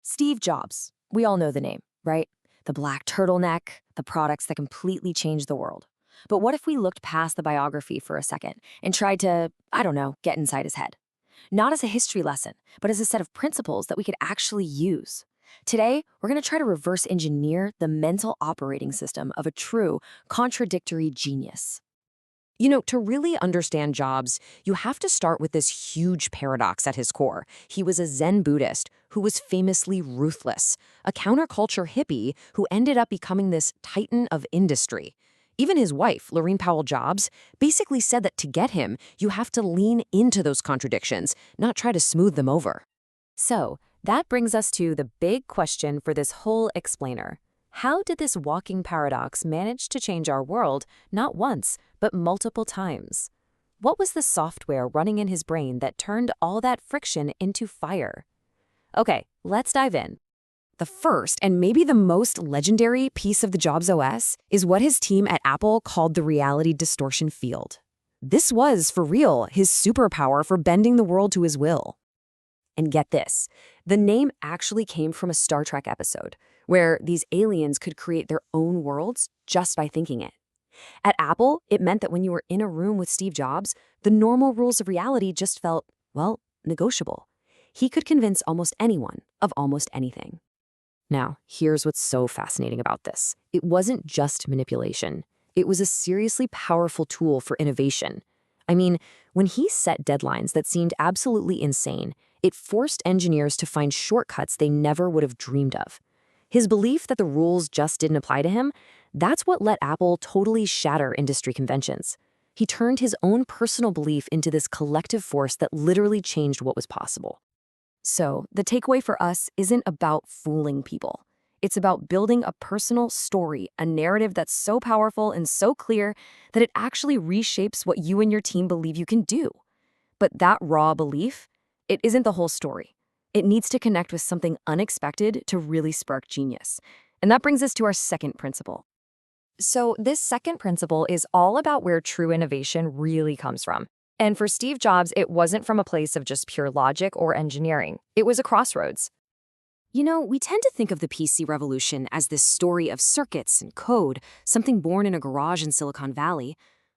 Steve Jobs. We all know the name, right? The black turtleneck, the products that completely changed the world. But what if we looked past the biography for a second and tried to, I don't know, get inside his head? Not as a history lesson, but as a set of principles that we could actually use. Today, we're going to try to reverse engineer the mental operating system of a true contradictory genius. To really understand Jobs, you have to start with this huge paradox at his core. He was a Zen Buddhist who was famously ruthless, a counterculture hippie who ended up becoming this titan of industry. Even his wife, Lorene Powell Jobs, basically said that to get him, you have to lean into those contradictions, not try to smooth them over. So, that brings us to the big question for this whole explainer. How did this walking paradox manage to change our world not once, but multiple times? What was the software running in his brain that turned all that friction into fire? Okay, let's dive in. The first, and maybe the most legendary piece of the Jobs OS, is what his team at Apple called the reality distortion field. This was, for real, his superpower for bending the world to his will. And get this, the name actually came from a Star Trek episode, where these aliens could create their own worlds just by thinking it. At Apple, it meant that when you were in a room with Steve Jobs, the normal rules of reality just felt, well, negotiable. He could convince almost anyone of almost anything. Now, here's what's so fascinating about this. It wasn't just manipulation. It was a seriously powerful tool for innovation. I mean, when he set deadlines that seemed absolutely insane, it forced engineers to find shortcuts they never would have dreamed of. His belief that the rules just didn't apply to him, that's what let Apple totally shatter industry conventions. He turned his own personal belief into this collective force that literally changed what was possible. So, the takeaway for us isn't about fooling people. It's about building a personal story, a narrative that's so powerful and so clear that it actually reshapes what you and your team believe you can do. But that raw belief, it isn't the whole story. It needs to connect with something unexpected to really spark genius. And that brings us to our second principle. So, this second principle is all about where true innovation really comes from. And for Steve Jobs, it wasn't from a place of just pure logic or engineering. It was a crossroads. We tend to think of the PC revolution as this story of circuits and code, something born in a garage in Silicon Valley.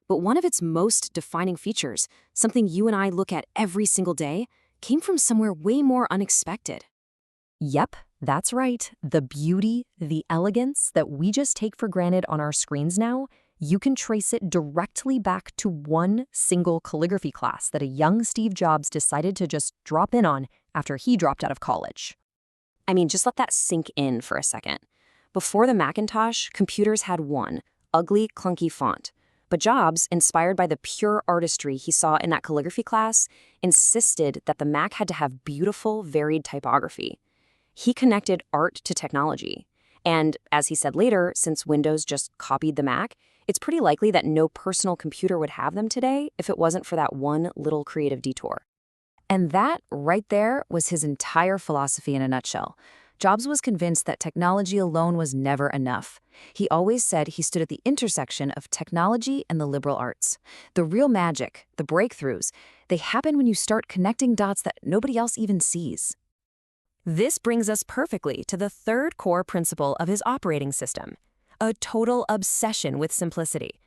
But one of its most defining features, something you and I look at every single day, came from somewhere way more unexpected. Yep, that's right. The beauty, the elegance that we just take for granted on our screens now, you can trace it directly back to one single calligraphy class that a young Steve Jobs decided to just drop in on after he dropped out of college. I mean, just let that sink in for a second. Before the Macintosh, computers had one ugly, clunky font. But Jobs, inspired by the pure artistry he saw in that calligraphy class, insisted that the Mac had to have beautiful, varied typography. He connected art to technology. And as he said later, since Windows just copied the Mac, it's pretty likely that no personal computer would have them today if it wasn't for that one little creative detour. And that, right there, was his entire philosophy in a nutshell. Jobs was convinced that technology alone was never enough. He always said he stood at the intersection of technology and the liberal arts. The real magic, the breakthroughs, they happen when you start connecting dots that nobody else even sees. This brings us perfectly to the third core principle of his operating system, a total obsession with simplicity.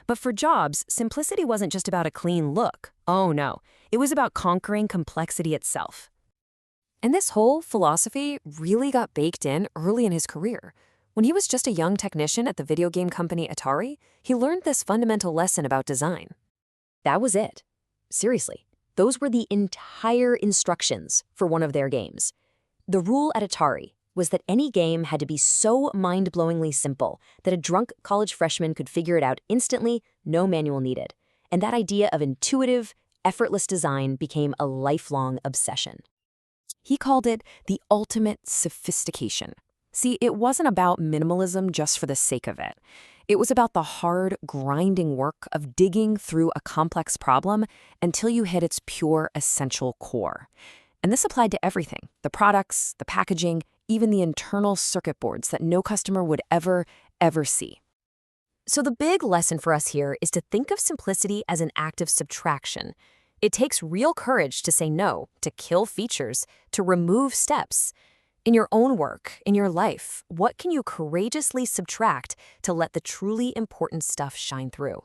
But for Jobs, simplicity wasn't just about a clean look. Oh no, it was about conquering complexity itself. And this whole philosophy really got baked in early in his career. When he was just a young technician at the video game company Atari, he learned this fundamental lesson about design. That was it. Seriously, those were the entire instructions for one of their games. The rule at Atari was that any game had to be so mind-blowingly simple that a drunk college freshman could figure it out instantly, no manual needed. And that idea of intuitive, effortless design became a lifelong obsession. He called it the ultimate sophistication. See, it wasn't about minimalism just for the sake of it. It was about the hard, grinding work of digging through a complex problem until you hit its pure, essential core. And this applied to everything, the products, the packaging, even the internal circuit boards that no customer would ever see. So the big lesson for us here is to think of simplicity as an act of subtraction. It takes real courage to say no, to kill features, to remove steps. In your own work, in your life, what can you courageously subtract to let the truly important stuff shine through?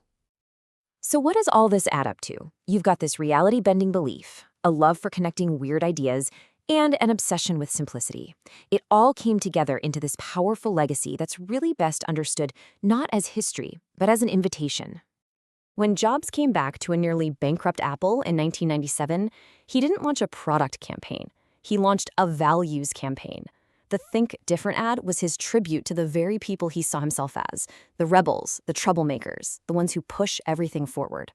So what does all this add up to? You've got this reality-bending belief, a love for connecting weird ideas, and an obsession with simplicity. It all came together into this powerful legacy that's really best understood not as history, but as an invitation. When Jobs came back to a nearly bankrupt Apple in 1997, he didn't launch a product campaign. He launched a values campaign. The Think Different ad was his tribute to the very people he saw himself as, the rebels, the troublemakers, the ones who push everything forward.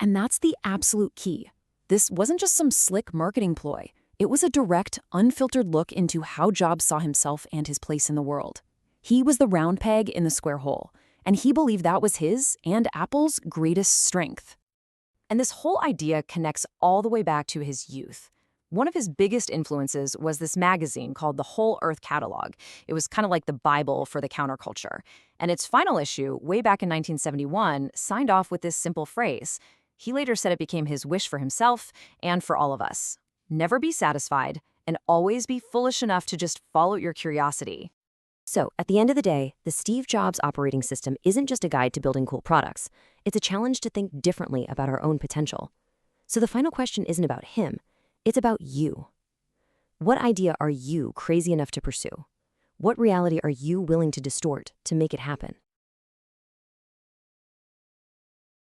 And that's the absolute key. This wasn't just some slick marketing ploy. It was a direct, unfiltered look into how Jobs saw himself and his place in the world. He was the round peg in the square hole, and he believed that was his and Apple's greatest strength. And this whole idea connects all the way back to his youth. One of his biggest influences was this magazine called the Whole Earth Catalog. It was kind of like the Bible for the counterculture. And its final issue, way back in 1971, signed off with this simple phrase. He later said it became his wish for himself and for all of us. Never be satisfied, and always be foolish enough to just follow your curiosity. So, at the end of the day, the Steve Jobs operating system isn't just a guide to building cool products. It's a challenge to think differently about our own potential. So the final question isn't about him. It's about you. What idea are you crazy enough to pursue? What reality are you willing to distort to make it happen?